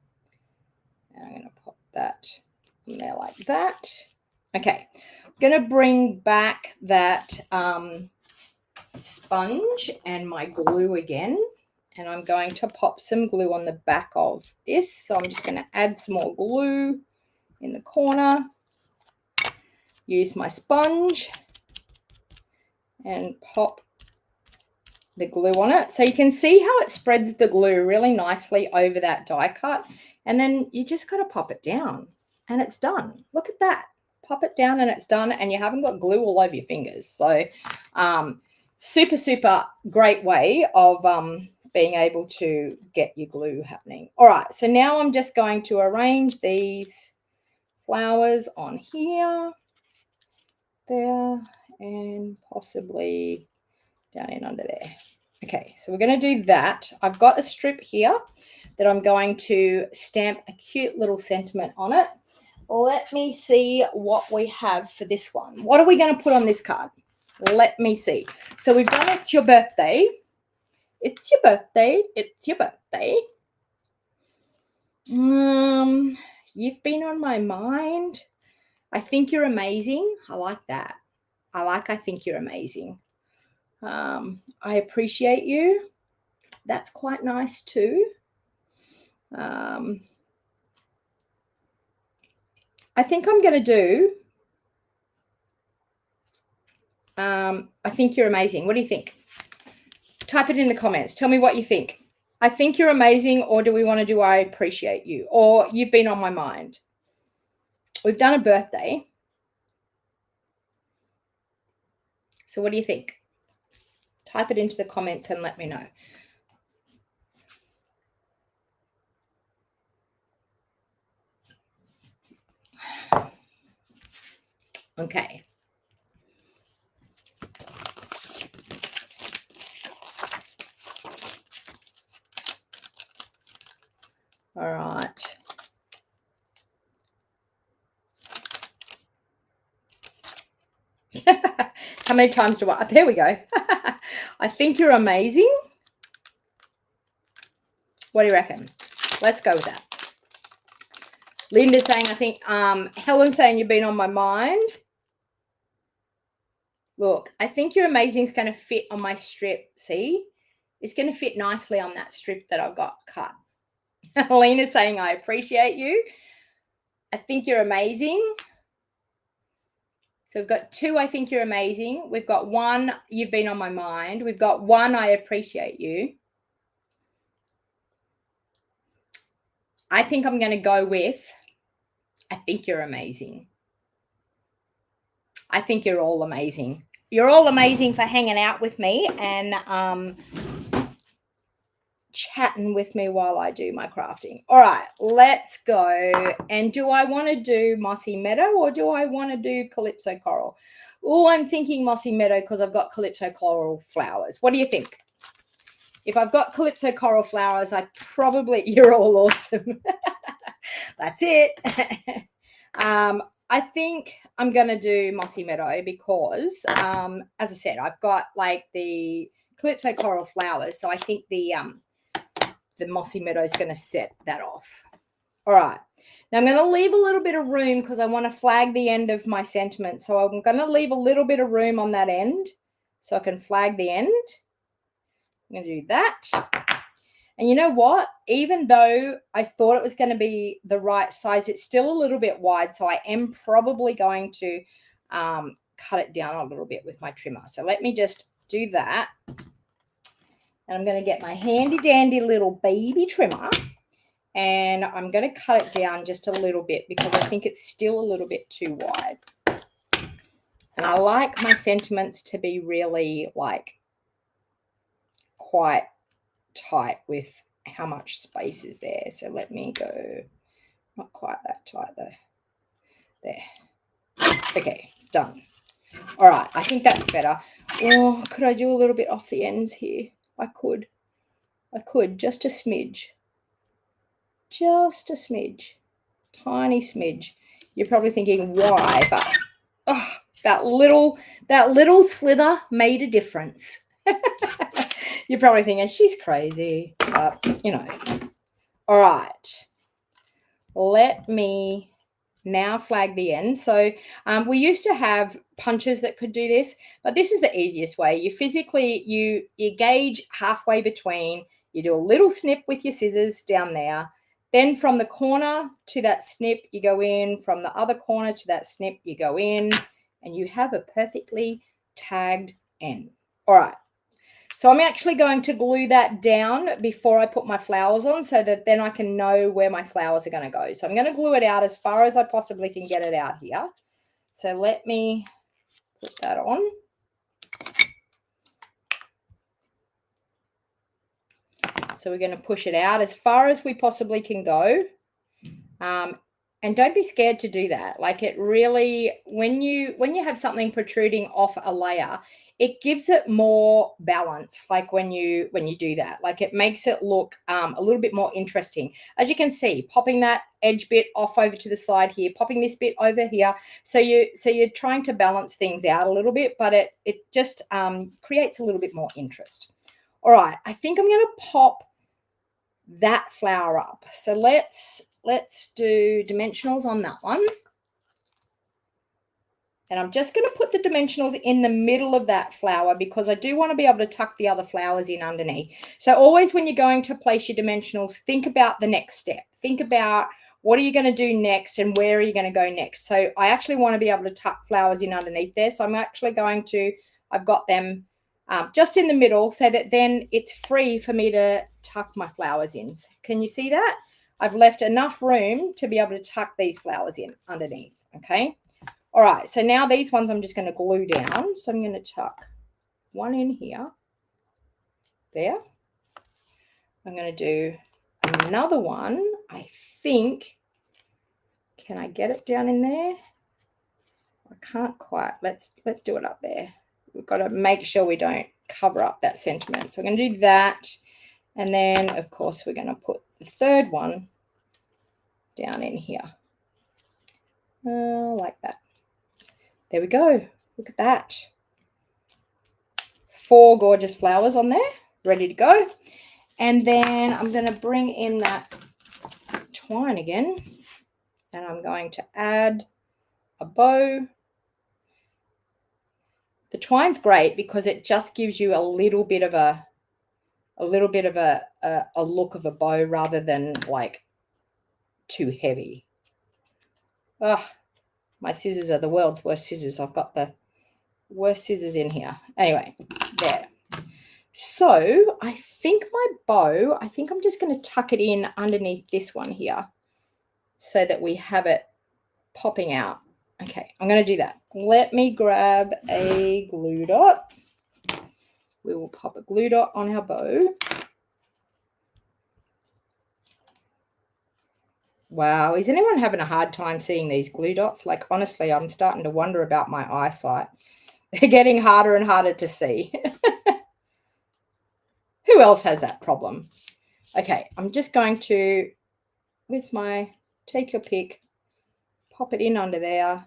And I'm going to pop that in there like that. Okay, I'm going to bring back that sponge and my glue again. And I'm going to pop some glue on the back of this. So I'm just going to add some more glue in the corner. Use my sponge and pop the glue on it. So you can see how it spreads the glue really nicely over that die cut. And then you just got to pop it down and it's done. Look at that. Pop it down and it's done, and you haven't got glue all over your fingers. So super, super great way of being able to get your glue happening. All right, so now I'm just going to arrange these flowers on here, there, and possibly down in under there. Okay, so we're going to do that. I've got a strip here that I'm going to stamp a cute little sentiment on it. Let me see what we have for this one. What are we going to put on this card? Let me see. So we've done it's your birthday. It's your birthday. It's your birthday. You've been on my mind. I think you're amazing. I like that. I think you're amazing. I appreciate you. That's quite nice too. I think I'm going to do, I think you're amazing. What do you think? Type it in the comments. Tell me what you think. I think you're amazing, or do we want to do I appreciate you, or you've been on my mind? We've done a birthday. So what do you think? Type it into the comments and let me know. Okay. All right. How many times do I? There we go. I think you're amazing. What do you reckon? Let's go with that. Linda's saying, I think, Helen's saying you've been on my mind. Look, I think you're amazing is going to fit on my strip. See? It's going to fit nicely on that strip that I've got cut. Lena's saying, I appreciate you. I think you're amazing. So we've got 2, I think you're amazing. We've got 1, you've been on my mind. We've got 1, I appreciate you. I think I'm going to go with, I think you're amazing. I think you're all amazing. You're all amazing for hanging out with me and chatting with me while I do my crafting. All right, let's go. And do I want to do Mossy Meadow or do I want to do Calypso Coral? Oh, I'm thinking Mossy Meadow because I've got Calypso Coral flowers. What do you think? If I've got Calypso Coral flowers, you're all awesome. That's it. I think I'm going to do Mossy Meadow because, as I said, I've got like the Calypso Coral flowers. So I think the Mossy Meadow is going to set that off. All right. Now I'm going to leave a little bit of room because I want to flag the end of my sentiment. So I'm going to leave a little bit of room on that end so I can flag the end. I'm going to do that. And you know what? Even though I thought it was going to be the right size, it's still a little bit wide. So I am probably going to cut it down a little bit with my trimmer. So let me just do that. And I'm going to get my handy dandy little baby trimmer. And I'm going to cut it down just a little bit because I think it's still a little bit too wide. And I like my sentiments to be really like quite tight with how much space is there. So let me go, not quite that tight though. There. Okay, done. All right, I think that's better. Oh, could I do a little bit off the ends here? I could, just a smidge. Just a smidge. Tiny smidge. You're probably thinking why, but oh, that little slither made a difference. You're probably thinking she's crazy, but you know. All right. Let me now flag the end. So we used to have punches that could do this, but this is the easiest way. You physically, you gauge halfway between, you do a little snip with your scissors down there, Then from the corner to that snip, you go in. From the other corner to that snip, you go in. And you have a perfectly tagged end. All right. So I'm actually going to glue that down before I put my flowers on so that then I can know where my flowers are going to go. So I'm going to glue it out as far as I possibly can get it out here. So let me put that on. So we're going to push it out as far as we possibly can go. And don't be scared to do that. Like it really, when you have something protruding off a layer, it gives it more balance. Like when you do that, like it makes it look a little bit more interesting. As you can see, popping that edge bit off over to the side here, popping this bit over here. So you're trying to balance things out a little bit, but it just creates a little bit more interest. All right, I think I'm going to pop that flower up. So let's do dimensionals on that one. And I'm just going to put the dimensionals in the middle of that flower because I do want to be able to tuck the other flowers in underneath. So always when you're going to place your dimensionals, think about the next step. Think about what are you going to do next and where are you going to go next. So I actually want to be able to tuck flowers in underneath there. So I'm actually going to, I've got them just in the middle so that then it's free for me to tuck my flowers in. Can you see that? I've left enough room to be able to tuck these flowers in underneath, okay? All right, so now these ones I'm just going to glue down. So I'm going to tuck one in here, there. I'm going to do another one. I think, can I get it down in there? I can't quite. Let's do it up there. We've got to make sure we don't cover up that sentiment. So I'm going to do that. And then, of course, we're going to put the third one down in here. Like that. There we go. Look at that. 4 gorgeous flowers on there, ready to go. And then I'm going to bring in that twine again. And I'm going to add a bow. The twine's great because it just gives you a little bit of a look of a bow rather than like too heavy. Oh, my scissors are the world's worst scissors. I've got the worst scissors in here. Anyway, there. So I think my bow, I think I'm just going to tuck it in underneath this one here so that we have it popping out. Okay, I'm going to do that. Let me grab a glue dot. We will pop a glue dot on our bow. Wow, is anyone having a hard time seeing these glue dots? Like, honestly, I'm starting to wonder about my eyesight. They're getting harder and harder to see. Who else has that problem? Okay, I'm just going to, with my, take your pick, pop it in under there,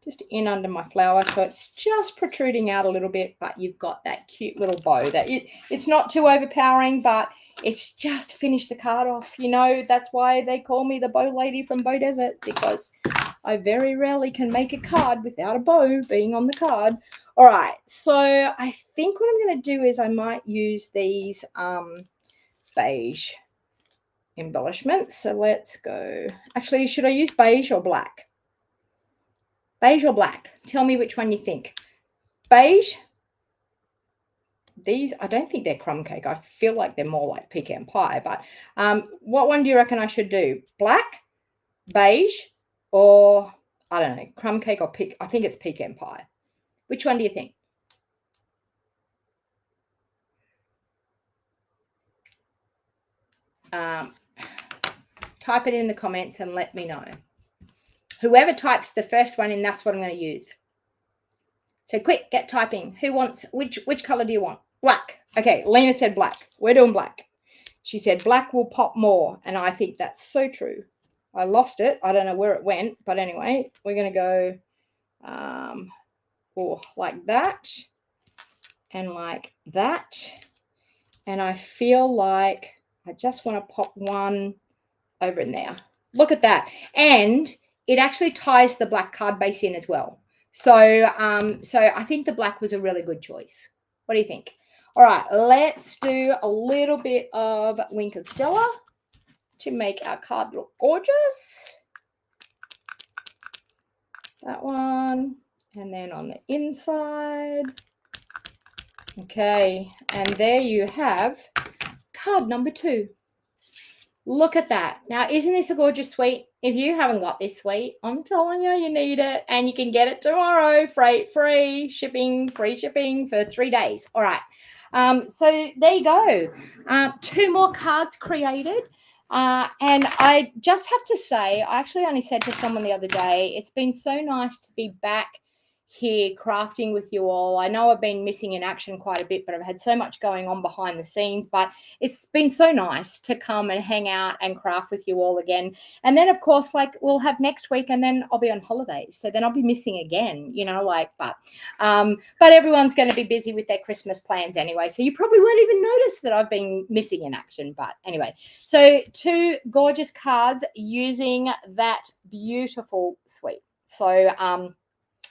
just in under my flower. So it's just protruding out a little bit, but you've got that cute little bow. That it's not too overpowering, but it's just finished the card off. You know, that's why they call me the bow lady from Bow Desert, because I very rarely can make a card without a bow being on the card. All right, so I think what I'm going to do is I might use these beige embellishments. So let's go. Actually, should I use beige or black? Beige or black? Tell me which one you think. Beige. These, I don't think they're crumb cake. I feel like they're more like pecan pie. But what one do you reckon I should do? Black, beige, or I don't know, crumb cake or I think it's pecan pie. Which one do you think? Type it in the comments and let me know. Whoever types the first one in, that's what I'm going to use. So quick, get typing. Who wants, which color do you want? Black. Okay, Lena said black. We're doing black. She said black will pop more, and I think that's so true. I lost it. I don't know where it went, but anyway, we're going to go like that and like that. And I feel like I just want to pop one over in there. Look at that. And it actually ties the black card base in as well. So I think the black was a really good choice. What do you think? All right, let's do a little bit of Wink of Stella to make our card look gorgeous. That one. And then on the inside. Okay, and there you have card number 2. Look at that. Now, isn't this a gorgeous suite? If you haven't got this suite, I'm telling you, you need it. And you can get it tomorrow, freight free, shipping, free shipping for 3 days. All right. So there you go. 2 more cards created. And I just have to say, I actually only said to someone the other day, it's been so nice to be back here crafting with you all. I know I've been missing in action quite a bit, but I've had so much going on behind the scenes, but it's been so nice to come and hang out and craft with you all again. And then of course, like we'll have next week and then I'll be on holidays. So then I'll be missing again, you know, like, but everyone's going to be busy with their Christmas plans anyway. So you probably won't even notice that I've been missing in action. But anyway, so 2 gorgeous cards using that beautiful suite. So,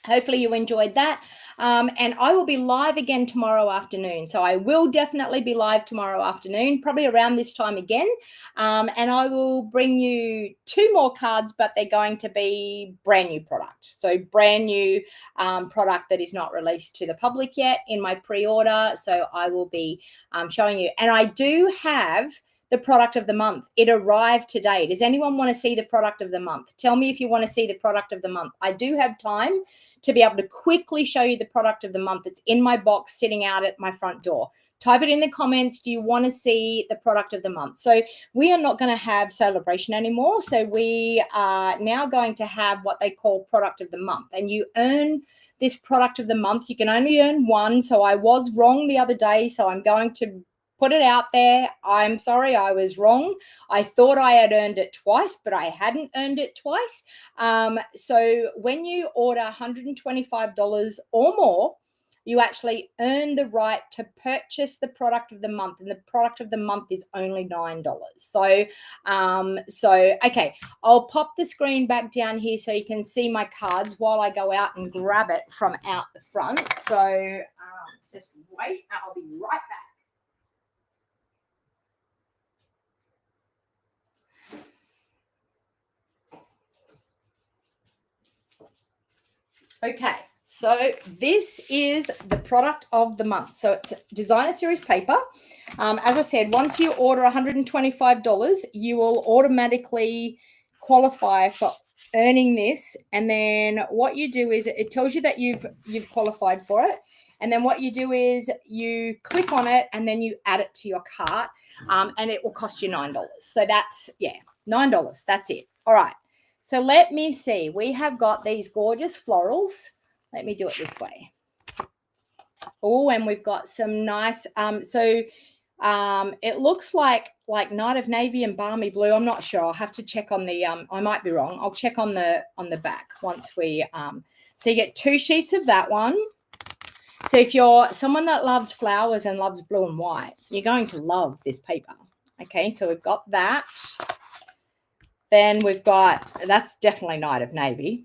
hopefully you enjoyed that. And I will be live again tomorrow afternoon. So I will definitely be live tomorrow afternoon, probably around this time again. And I will bring you 2 more cards, but they're going to be brand new product. So brand new product that is not released to the public yet in my pre-order. So I will be showing you. And I do have the product of the month. It arrived today. Does anyone want to see the product of the month? Tell me if you want to see the product of the month. I do have time to be able to quickly show you the product of the month. It's in my box sitting out at my front door. Type it in the comments. Do you want to see the product of the month? So we are not going to have celebration anymore. So we are now going to have what they call product of the month. And you earn this product of the month. You can only earn 1. So I was wrong the other day. So I'm going to put it out there. I'm sorry, I was wrong. I thought I had earned it twice, but I hadn't earned it twice. So when you order $125 or more, you actually earn the right to purchase the product of the month, and the product of the month is only $9. So okay, I'll pop the screen back down here so you can see my cards while I go out and grab it from out the front. So just wait, I'll be right back. Okay, so this is the product of the month. So it's designer series paper. As I said, once you order $125, you will automatically qualify for earning this. And then what you do is it tells you that you've qualified for it. And then what you do is you click on it and then you add it to your cart, and it will cost you $9. So that's, yeah, $9. That's it. All right. So let me see. We have got these gorgeous florals. Let me do it this way. Oh, and we've got some nice, it looks like Night of Navy and Balmy Blue. I'm not sure. I'll have to check on the, I might be wrong. I'll check on the back once we, so you get 2 sheets of that one. So if you're someone that loves flowers and loves blue and white, you're going to love this paper. Okay, so we've got that. Then we've got, that's definitely Night of Navy.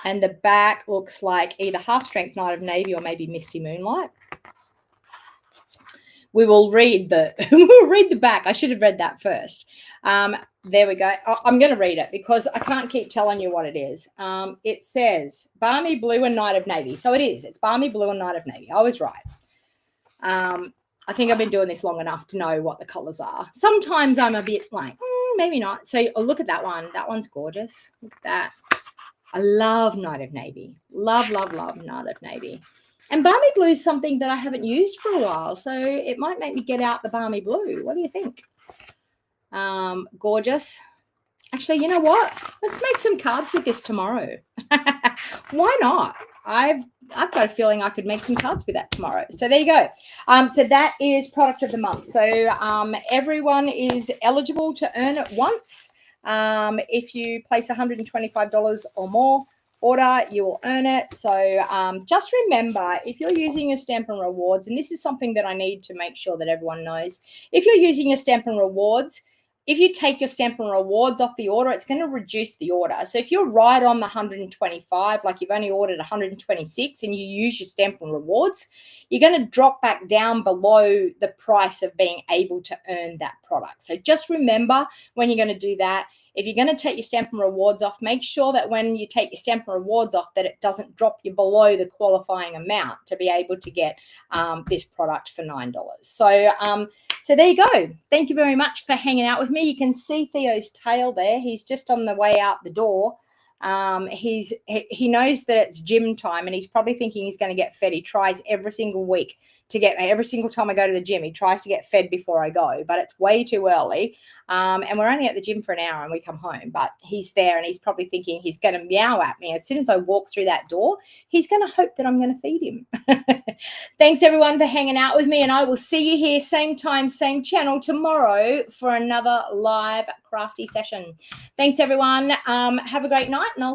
And the back looks like either half strength Night of Navy or maybe Misty Moonlight. We will read the back. I should have read that first. There we go. I'm going to read it because I can't keep telling you what it is. It says Balmy Blue and Night of Navy. So it is. It's Balmy Blue and Night of Navy. I was right. I think I've been doing this long enough to know what the colors are. Sometimes I'm a bit like, maybe not. So look at that one. That one's gorgeous. Look at that. I love Night of Navy. Love, love, love Night of Navy. And Balmy Blue is something that I haven't used for a while. So it might make me get out the Balmy Blue. What do you think? Gorgeous. Actually, you know what? Let's make some cards with this tomorrow. Why not? I've got a feeling I could make some cards with that tomorrow. So there you go. So that is product of the month. So everyone is eligible to earn it once. If you place $125 or more order, you will earn it. So just remember, if you're using your Stampin' Rewards, and this is something that I need to make sure that everyone knows, if you're using your Stampin' Rewards, if you take your Stampin' Rewards off the order, it's going to reduce the order. So if you're right on the 125, like you've only ordered 126 and you use your Stampin' Rewards, you're going to drop back down below the price of being able to earn that product. So just remember when you're going to do that, if you're going to take your Stampin' Rewards off, make sure that when you take your Stampin' Rewards off, that it doesn't drop you below the qualifying amount to be able to get this product for $9. So there you go. Thank you very much for hanging out with me. You can see Theo's tail there. He's just on the way out the door. He knows that it's gym time, and he's probably thinking he's going to get fed. He tries every single week to get every single time I go to the gym. He tries to get fed before I go, but it's way too early. And we're only at the gym for an hour and we come home, but he's there and he's probably thinking he's going to meow at me. As soon as I walk through that door, he's going to hope that I'm going to feed him. Thanks everyone for hanging out with me, and I will see you here same time, same channel tomorrow for another live crafty session. Thanks everyone. Have a great night, and I'll